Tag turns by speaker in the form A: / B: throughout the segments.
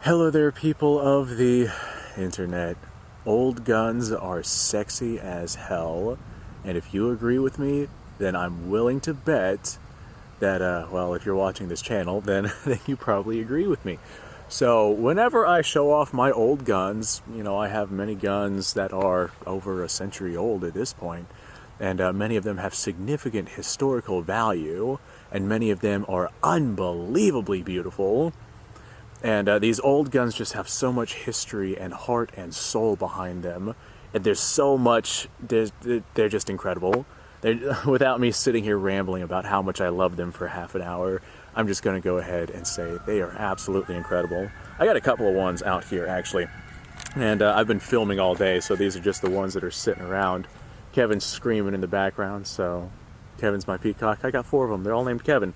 A: Hello there, people of the internet. Old guns are sexy as hell, and if you agree with me, then I'm willing to bet that, well, if you're watching this channel, then you probably agree with me. So, whenever I show off my old guns, I have many guns that are over a century old at this point, and many of them have significant historical value, and many of them are unbelievably beautiful. And these old guns just have so much history and heart and soul behind them. And there's so much, they're just incredible. Without me sitting here rambling about how much I love them for half an hour, I'm just going to go ahead and say they are absolutely incredible. I got a couple of ones out here, actually. And I've been filming all day, so these are just the ones that are sitting around. Kevin's screaming in the background, so Kevin's my peacock. I got 4 of them. They're all named Kevin.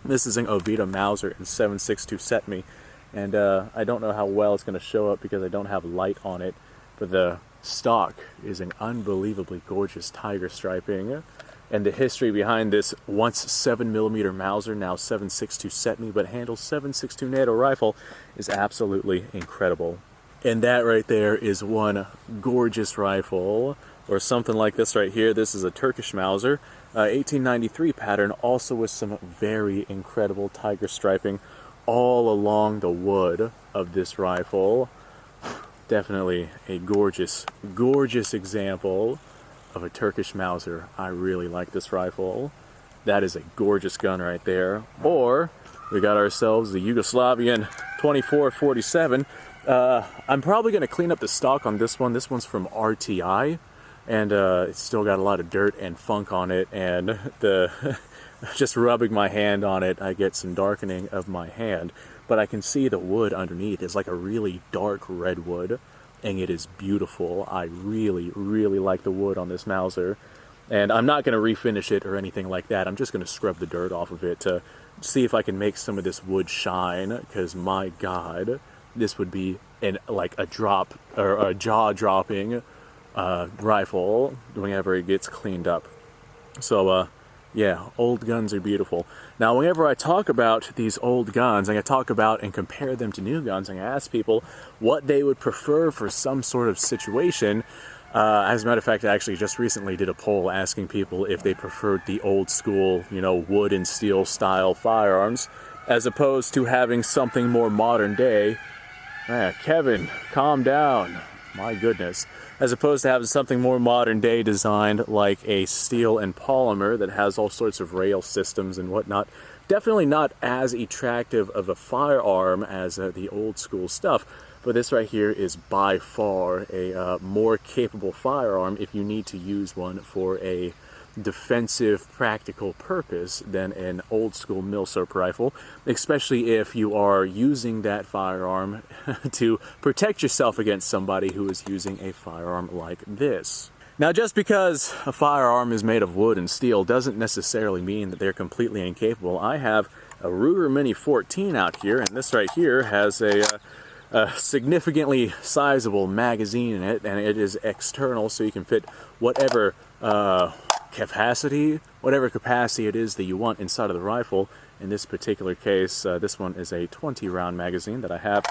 A: This is an Oviedo Mauser in 7.62 Setme. And I don't know how well it's going to show up because I don't have light on it, but the stock is an unbelievably gorgeous tiger striping. And the history behind this once 7mm Mauser, now 7.62 Setme, but handles 7.62 NATO rifle is absolutely incredible. And that right there is one gorgeous rifle, or something like this right here. This is a Turkish Mauser, 1893 pattern, also with some very incredible tiger striping all along the wood of this rifle. Definitely a gorgeous, gorgeous example of a Turkish Mauser. I really like this rifle. That is a gorgeous gun right there. Or we got ourselves the Yugoslavian 2447. I'm probably going to clean up the stock on this one. This one's from RTI, and it's still got a lot of dirt and funk on it, and the just rubbing my hand on it, I get some darkening of my hand. But I can see the wood underneath. It's like a really dark redwood, and it is beautiful. I really, really like the wood on this Mauser. And I'm not going to refinish it or anything like that. I'm just going to scrub the dirt off of it to see if I can make some of this wood shine, because my God, this would be like a drop, or a jaw-dropping rifle whenever it gets cleaned up. So, yeah, old guns are beautiful. Now, whenever I talk about these old guns, I talk about and compare them to new guns, and I ask people what they would prefer for some sort of situation. As a matter of fact, I actually just recently did a poll asking people if they preferred the old school, wood and steel style firearms, as opposed to having something more modern day. Kevin, calm down. My goodness. As opposed to having something more modern day designed like a steel and polymer that has all sorts of rail systems and whatnot. Definitely not as attractive of a firearm as the old school stuff, but this right here is by far a more capable firearm if you need to use one for a defensive, practical purpose than an old school Milsurp rifle, especially if you are using that firearm to protect yourself against somebody who is using a firearm like this. Now, just because a firearm is made of wood and steel doesn't necessarily mean that they're completely incapable. I have a Ruger Mini 14 out here, and this right here has a significantly sizable magazine in it, and it is external, so you can fit whatever whatever capacity it is that you want inside of the rifle. In this particular case, this one is a 20-round magazine that I have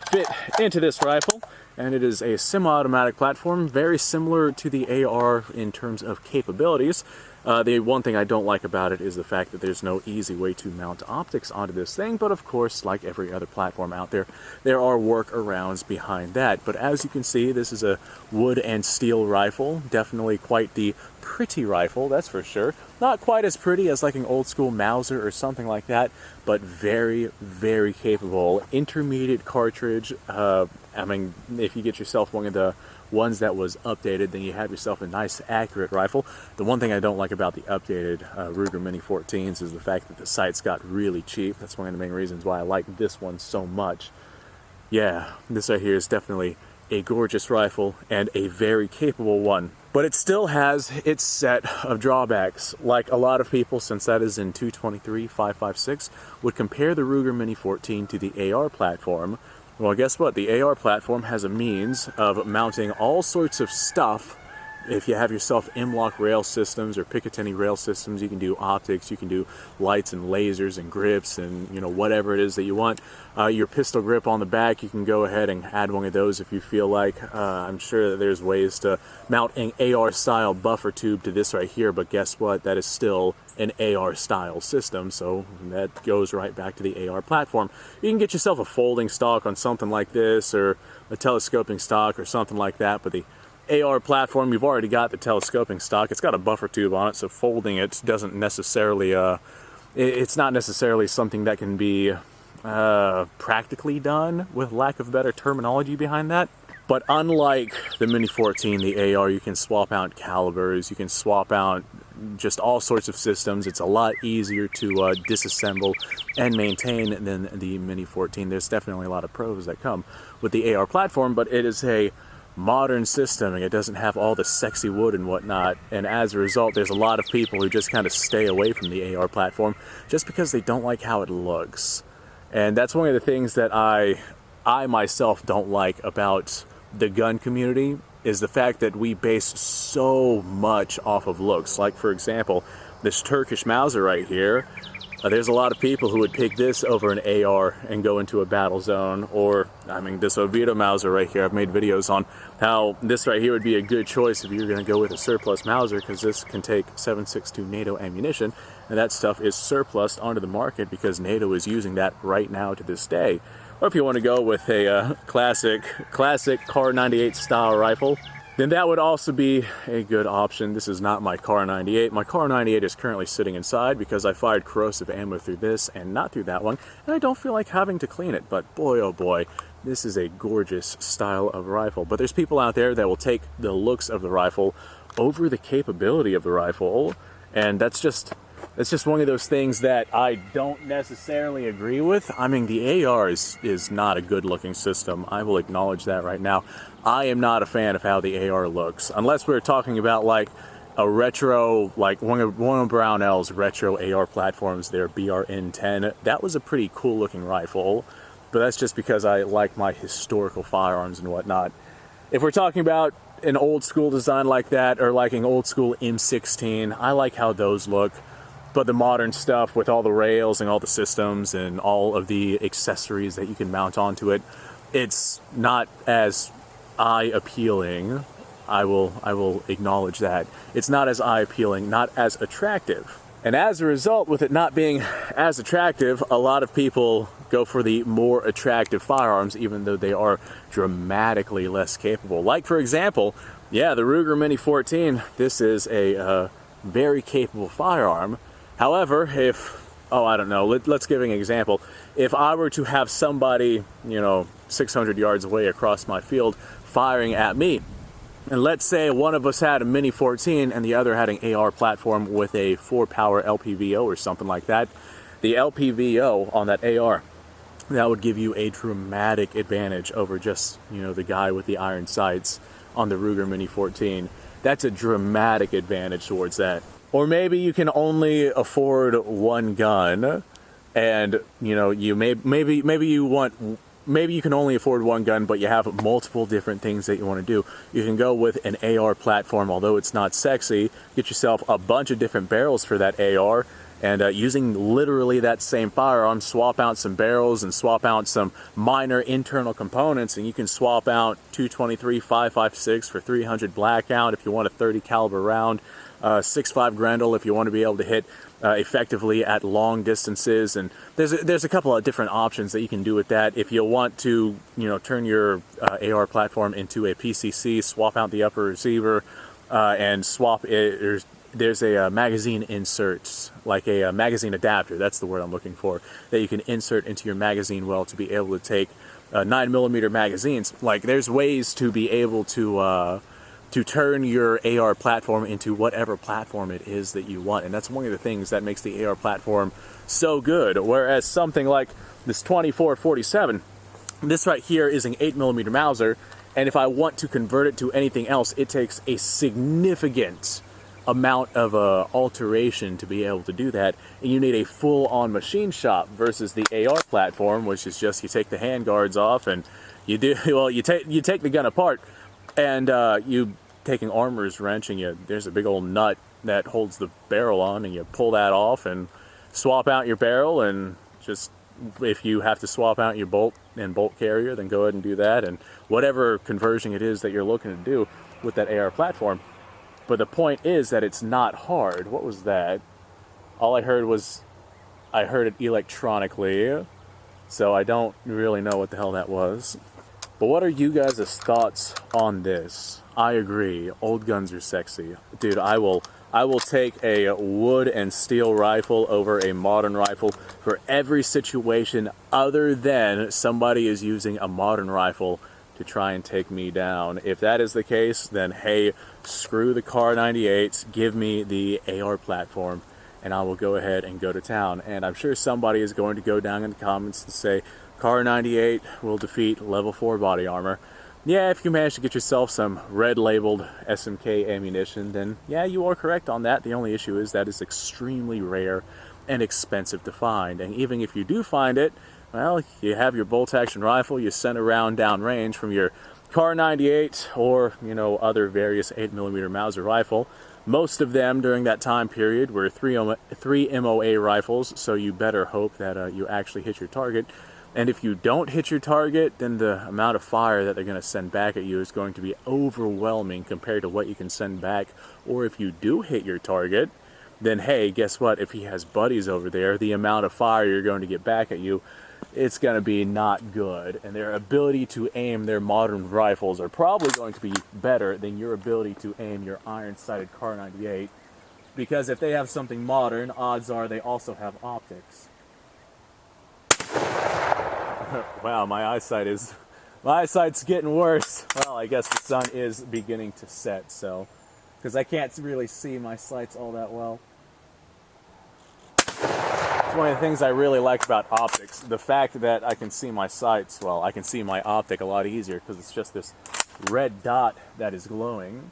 A: fit into this rifle, and it is a semi-automatic platform, very similar to the AR in terms of capabilities. The one thing I don't like about it is the fact that there's no easy way to mount optics onto this thing, but of course, like every other platform out there, there are workarounds behind that. But as you can see, this is a wood and steel rifle, definitely quite the pretty rifle, that's for sure. Not quite as pretty as like an old school Mauser or something like that, but very, very capable. Intermediate cartridge. I mean, if you get yourself one of the ones that was updated, then you have yourself a nice, accurate rifle. The one thing I don't like about the updated Ruger Mini 14s is the fact that the sights got really cheap. That's one of the main reasons why I like this one so much. Yeah, this right here is definitely a gorgeous rifle and a very capable one. But it still has its set of drawbacks. Like a lot of people, since that is in 223.556, would compare the Ruger Mini 14 to the AR platform. Well, guess what? The AR platform has a means of mounting all sorts of stuff if you have yourself M-LOK rail systems or Picatinny rail systems, you can do optics, you can do lights and lasers and grips and, you know, whatever it is that you want. Your pistol grip on the back, you can go ahead and add one of those if you feel like. I'm sure that there's ways to mount an AR-style buffer tube to this right here, but guess what? That is still an AR-style system, so that goes right back to the AR platform. You can get yourself a folding stock on something like this, or a telescoping stock or something like that, but the AR platform, you've already got the telescoping stock. It's got a buffer tube on it, so folding it doesn't necessarily, it's not necessarily something that can be practically done, with lack of better terminology behind that. But unlike the Mini 14, the AR, you can swap out calibers, you can swap out just all sorts of systems. It's a lot easier to disassemble and maintain than the Mini 14. There's definitely a lot of pros that come with the AR platform, but it is a modern system and it doesn't have all the sexy wood and whatnot, and as a result there's a lot of people who just kind of stay away from the AR platform just because they don't like how it looks. And that's one of the things that I myself don't like about the gun community, is the fact that we base so much off of looks. Like, for example, this Turkish Mauser right here, there's a lot of people who would pick this over an AR and go into a battle zone. Or, I mean, this Oviedo Mauser right here, I've made videos on how this right here would be a good choice if you're going to go with a surplus Mauser, because this can take 7.62 NATO ammunition, and that stuff is surplus onto the market because NATO is using that right now to this day. Or if you want to go with a classic Kar 98 style rifle, then that would also be a good option. This is not my Kar 98. My Kar 98 is currently sitting inside because I fired corrosive ammo through this and not through that one, and I don't feel like having to clean it. But boy, oh boy, this is a gorgeous style of rifle. But there's people out there that will take the looks of the rifle over the capability of the rifle, and it's just one of those things that I don't necessarily agree with. I mean, the AR is not a good looking system. I will acknowledge that right now. I am not a fan of how the AR looks, unless we're talking about like a retro, like one of Brownell's retro AR platforms, their BRN-10. That was a pretty cool looking rifle, but that's just because I like my historical firearms and whatnot. If we're talking about an old school design like that, or like an old school M16, I like how those look. But the modern stuff with all the rails and all the systems and all of the accessories that you can mount onto it, it's not as eye-appealing. I will acknowledge that. It's not as eye-appealing, not as attractive. And as a result, with it not being as attractive, a lot of people go for the more attractive firearms, even though they are dramatically less capable. Like, for example, yeah, the Ruger Mini 14, this is a very capable firearm. However, I don't know, let's give an example. If I were to have somebody, 600 yards away across my field firing at me, and let's say one of us had a Mini 14 and the other had an AR platform with a 4-power LPVO or something like that, the LPVO on that AR, that would give you a dramatic advantage over just, the guy with the iron sights on the Ruger Mini 14. That's a dramatic advantage towards that. Or maybe you can only afford one gun, and maybe you can only afford one gun, but you have multiple different things that you want to do. You can go with an AR platform, although it's not sexy. Get yourself a bunch of different barrels for that AR, and using literally that same firearm, swap out some barrels and swap out some minor internal components, and you can swap out 223 5.56 for 300 blackout if you want a 30 caliber round. 6.5 Grendel if you want to be able to hit effectively at long distances, and there's a couple of different options that you can do with that. If you want to turn your AR platform into a PCC, swap out the upper receiver and swap it. There's a magazine insert, like a magazine adapter, that's the word I'm looking for, that you can insert into your magazine well to be able to take 9mm magazines. Like, there's ways to be able to turn your AR platform into whatever platform it is that you want. And that's one of the things that makes the AR platform so good. Whereas something like this 2447, this right here is an 8mm Mauser, and if I want to convert it to anything else, it takes a significant amount of alteration to be able to do that, and you need a full-on machine shop versus the AR platform, which is just you take the hand guards off and you take the gun apart, and you taking armorer's wrench and there's a big old nut that holds the barrel on, and you pull that off and swap out your barrel, and just, if you have to swap out your bolt and bolt carrier, then go ahead and do that, and whatever conversion it is that you're looking to do with that AR platform. But the point is that it's not hard. What was that? All I heard was, I heard it electronically, so I don't really know what the hell that was. But what are you guys' thoughts on this? I agree, old guns are sexy. Dude, I will take a wood and steel rifle over a modern rifle for every situation other than somebody is using a modern rifle to try and take me down. If that is the case, then hey, screw the Kar 98s, give me the AR platform, and I will go ahead and go to town. And I'm sure somebody is going to go down in the comments and say, Kar 98 will defeat level 4 body armor. Yeah, if you manage to get yourself some red labeled SMK ammunition, then yeah, you are correct on that. The only issue is that it's extremely rare and expensive to find. And even if you do find it, well, you have your bolt action rifle, you send a round downrange from your Kar 98 or, other various 8mm Mauser rifle. Most of them during that time period were 3 MOA rifles, so you better hope that you actually hit your target. And if you don't hit your target, then the amount of fire that they're going to send back at you is going to be overwhelming compared to what you can send back. Or if you do hit your target, then hey, guess what? If he has buddies over there, the amount of fire you're going to get back at you, it's going to be not good. And their ability to aim their modern rifles are probably going to be better than your ability to aim your iron-sighted Kar 98. Because if they have something modern, odds are they also have optics. Wow, my eyesight's getting worse. Well, I guess the sun is beginning to set, so, because I can't really see my sights all that well. It's one of the things I really like about optics, the fact that I can see my sights, well, I can see my optic a lot easier because it's just this red dot that is glowing.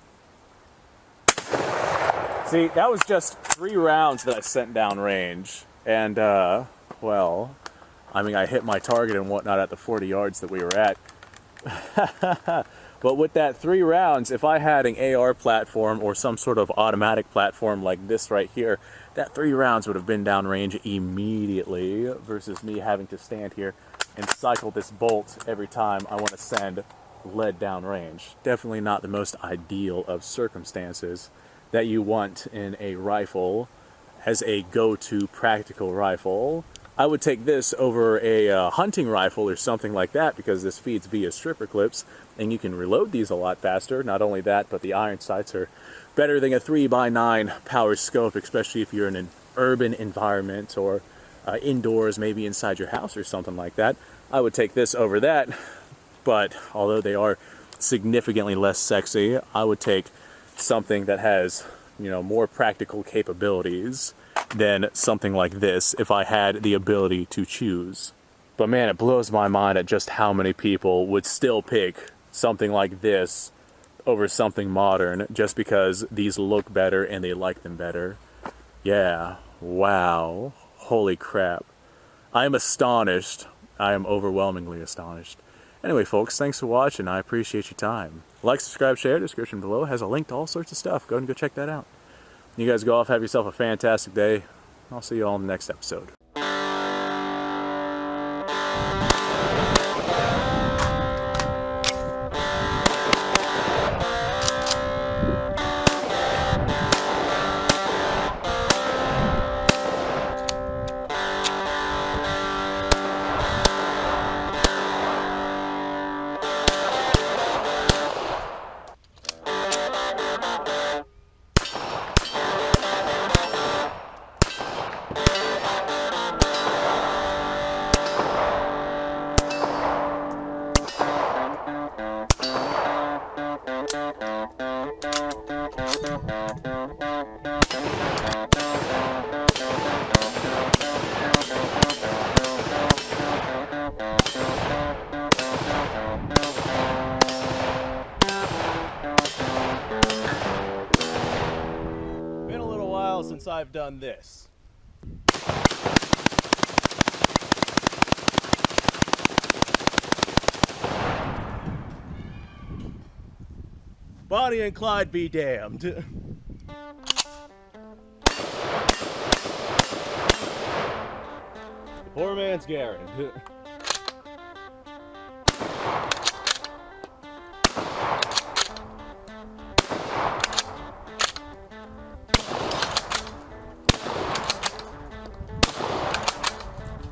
A: See, that was just 3 rounds that I sent down range, and, well, I mean, I hit my target and whatnot at the 40 yards that we were at. But with that 3 rounds, if I had an AR platform or some sort of automatic platform like this right here, that 3 rounds would have been downrange immediately versus me having to stand here and cycle this bolt every time I want to send lead downrange. Definitely not the most ideal of circumstances that you want in a rifle as a go-to practical rifle. I would take this over a hunting rifle or something like that because this feeds via stripper clips and you can reload these a lot faster. Not only that, but the iron sights are better than a 3x9 power scope, especially if you're in an urban environment or indoors, maybe inside your house or something like that. I would take this over that, but although they are significantly less sexy, I would take something that has, more practical capabilities than something like this if I had the ability to choose. But man, it blows my mind at just how many people would still pick something like this over something modern just because these look better and they like them better. Yeah, wow, holy crap. I am astonished. I am overwhelmingly astonished. Anyway, folks, thanks for watching. I appreciate your time. Like, subscribe, share. Description below has a link to all sorts of stuff. Go ahead and go check that out. You guys go off, have yourself a fantastic day. I'll see you all in the next episode.
B: Been a little while since I've done this. But Bonnie and Clyde be damned. The poor man's Garen.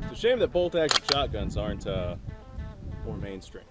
B: It's a shame that bolt-action shotguns aren't more mainstream.